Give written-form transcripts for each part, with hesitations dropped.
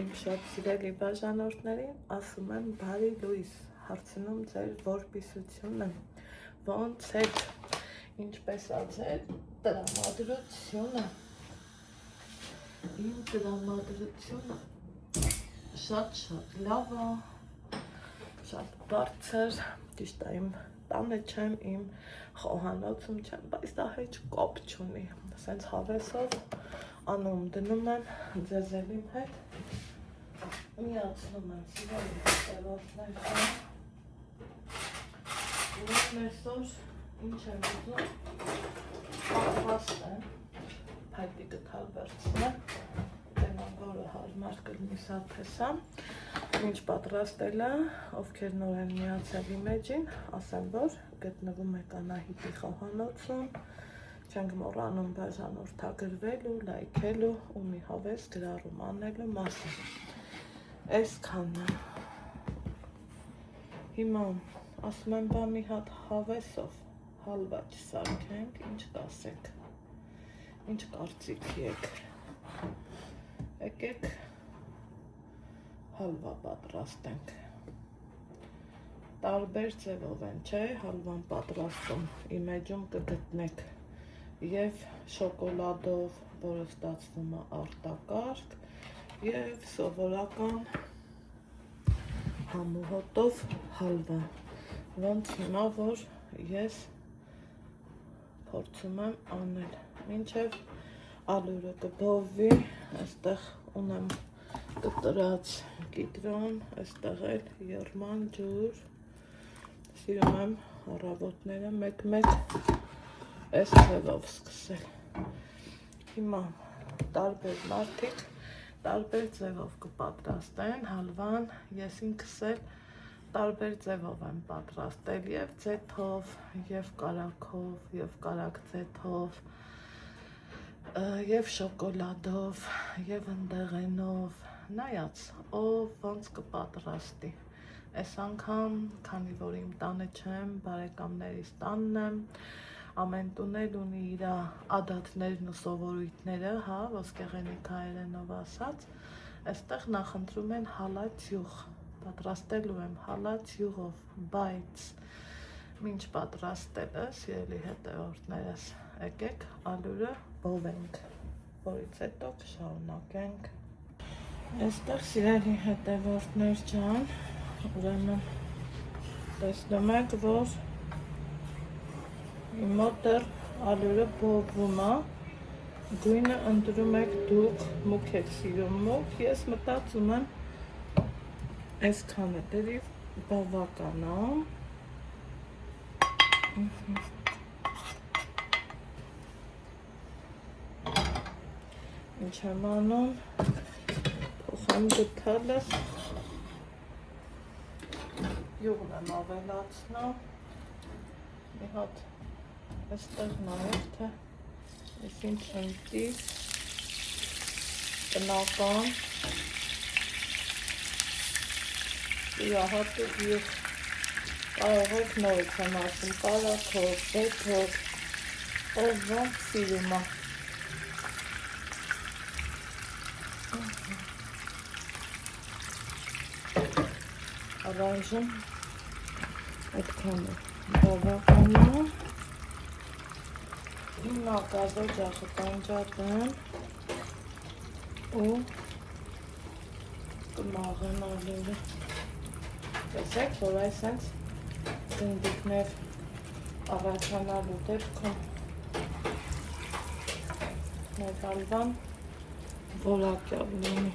Իմ շատ սիրելի բաժանորդներին ասում եմ բարի լույս, հարցնում ձեր որպիսությունը, ոնց եք, ինչպես ա ձեր տրամադրությունը, իմ տրամադրությունը շատ լավ ա, շատ բարձր, ճիշտ է իմ տանը չեմ, իմ խոհանոցում չեմ, բայց դա հեչ կապ չունի, սենց հավեսով անում դնում եմ ձեզել իմ հետ, միացնում եմ սիրելի հետևորդները, ուրեմն այսօր ինչ եմ ուզում, պատրաստ եմ, փայտիկը թալ վերցնեմ, տենամ որը հարմար կլինի սարդեսա, ինչ պատրաստել է, ովքեր նոր են միացել իմ էջին, ասեմ, որ գտնվում եք Անահիտի խոհանոցում, չենք մոռանում բաժանորդագրվելու, լայքելու ու մի հավես գրառում անելու մասին։ Այսքանը։ Հիմա ասում եմ բա մի հատ հավեսով հալվա չսարքենք, ինչ կասեք, ինչ կարծիքի եք, եկեք հալվա պատրաստենք։ Տարբեր ձևով են, չէ, հալվան պատրաստում, իմ էջում կգտնեք և շոկոլադով, որը ստացվում է արտակարգ, և սովորական համուհոտով հալվա, ոնց հիմա, որ ես փորձում եմ անել, մինչև ալյուրը կբովվի, այստեղ ունեմ կտրած կիտրոն, այստեղ էլ եռման ջուր, սիրում եմ առավոտները մեկ-մեկ այս ձևով սկսել։ Հիմա տարբեր մարդիկ տարբեր ձևով կպատրաստեն հալվան, ես ինքս էլ տարբեր ձևով եմ պատրաստել և ձեթով, և կարագով, և կարագ ձեթով, և շոկոլադով, և ընդեղենով, նայած, ով ոնց կպատրաստի։ Այս անգամ, քանի որ իմ տանը չեմ, բարեկամներիս տանն եմ, ամեն տուն էլ ունի իր ադաթներն ու սովորույթները, հա, ոսկեղենիկ հայերենով ասած, այստեղ նախընտրում են հալած յուղ, պատրաստելու եմ հալած յուղով, բայց մինչ պատրաստելը, սիրելի հետևորդներս, եկեք ալյուրը բովենք, որից հետո կշարունակենք։ Այստեղ սիրելի հետևորդներ ջան, ուրեմն տեսնում եք, որ իմ մոտ դեռ ալյուրը բովվում է, գույնը ընտրում եք դուք, մուք եք սիրում մուք, ես մտածում եմ այսքանը դերիվ բավական է։ Ինչ եմ անում, փոխեմ գթալս, յուղն եմ ավելացնում, մի հատ այստեղ նայեք, թե ես ինչ ընտի, տնական, յուրահատուկ յուղ, կարող եք նորից եմ ասում, կարագով, ձեթով, ով ոնց սիրում է։ Առայժմ այդքանը բավական է։ Հիմա գազօջախը կանջատեմ ու կմաղեմ ալյուրը։ Տեսեք, որ այսենց ծնդիկներ առաջանալու դեպքում մեր հալվան որակյալ լինի։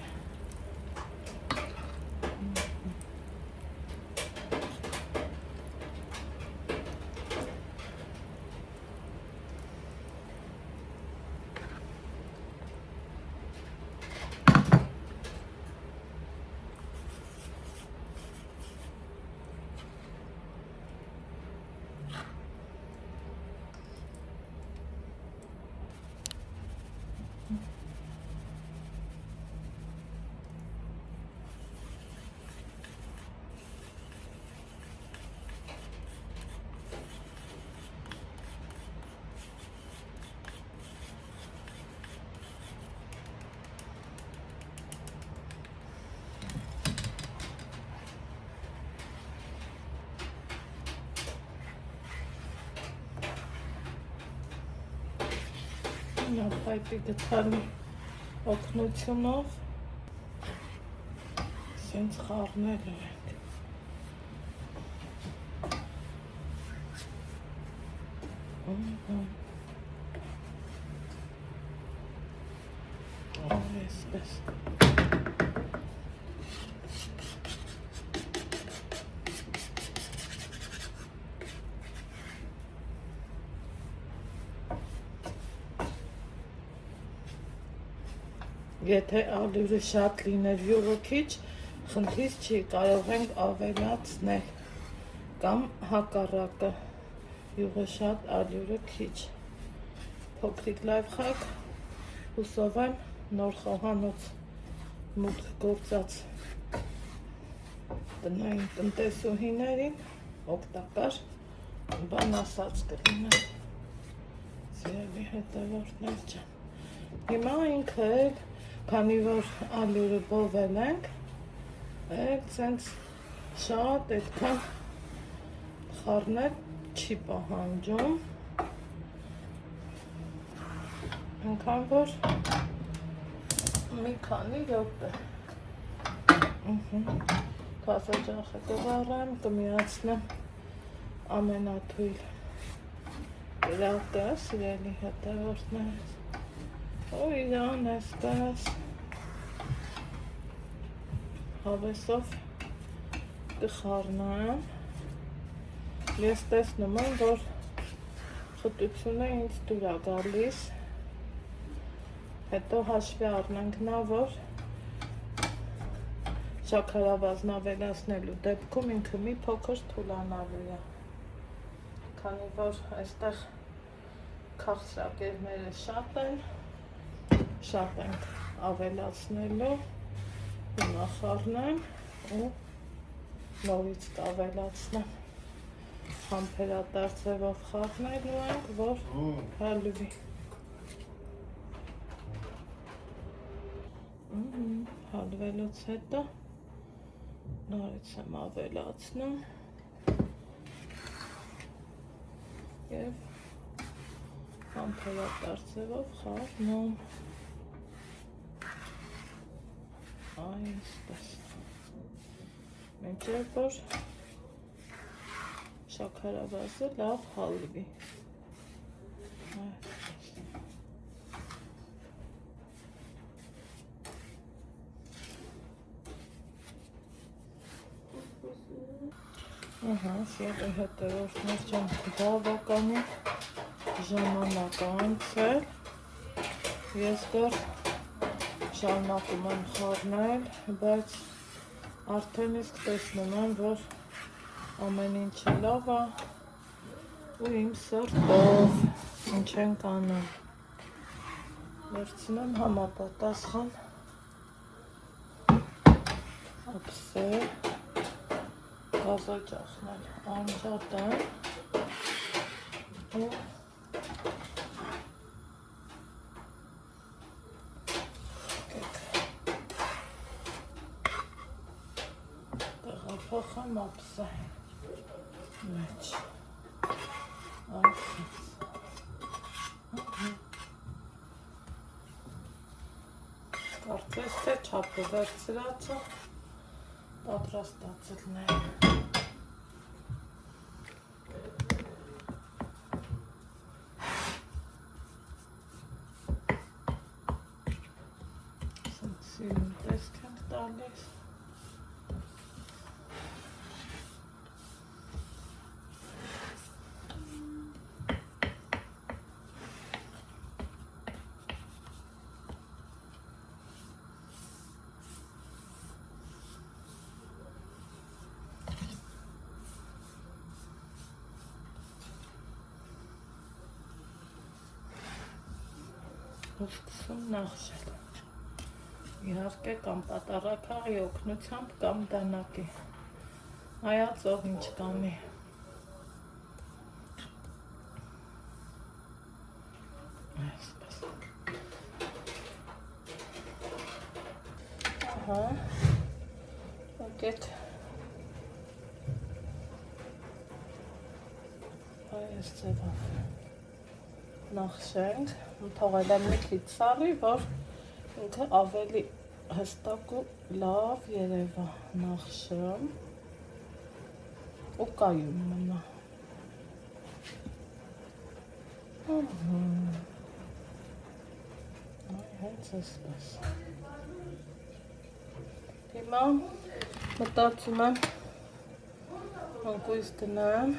Փայտի գտալի օգնությունով սենց խառնել ենք։ Այսպես։ Եթե ալյուրը շատ լիներ յուղը քիչ, խնդիր չի, կարող ենք ավելացնել կամ հակառակը, յուղը շատ, ալյուրը քիչ։ Փոքրիկ լայֆխակ, հուսով եմ նոր խոհանոց մուտք գործած տնային տնտեսուհիներին օգտակար բան ասած կլինի։ Սիրելի հետևորդներ ջան։ Հիմա ինքը էլ, քանի որ ալյուրը բովել ենք, սենց շատ այդքան խառնել չի պահանջում, այնքան որ մի քանի րոպե։ Քասաճախը կվառեմ, կմիացնեմ ամենաթույլ կրակը, սիրելի հետևորդներ։ Ու իրան այսպես հավեսով կխառնեմ։ Ես տեսնում եմ, որ խտությունը ինձ դուր է գալիս։ Հետո հաշվի առնենք նա, որ շաքարավազն ավելացնելու դեպքում ինքը մի փոքր թուլանալու է։ Քանի որ այստեղ քաղցրակերները շատ ենք ավելացնելու, հիմա խառնեմ ու նորից կավելացնեմ։ Համբերատար ձևով խառնելու ենք, որ հալվի։ Հալվելուց հետո նորից եմ ավելացնում և համբերատար ձևով խառնում։ Այսպես։ Մինչև որ շաքարավազը լավ հալվի։ Սիրելի հետևորդներ ջան, բավականին ժամանակ անցել, ես դեռ շարունակում եմ խառնել, բայց արդեն իսկ տեսնում եմ, որ ամեն ինչը լավ է ու իմ սրտով ինչ ենք անում։ Վերցնեմ համապատասխան ափսել, գազաճախն էլ անջատեմ ու տեղափոխեմ ափսե մեջ, այսպես, կարծես թե չափը վերցրածը պատրաստացելն է։ Սիրուն տեսք ենք տալիս։ Ու սկսում նախշել։ Իհարկե կամ պատարագաղի օգնությամբ կամ դանակի, հայացող ինչ կանի։ Այսպես։ Ահա, եկեք այս ձևով նախշենք, թողել եմ մի քիչ սառի, որ ինքը ավելի հստակ ու լավ երևա նախշը ու կայուն մնա։ Հենց այսպես։ Հիմա մտածում եմ ընկույզ գնամ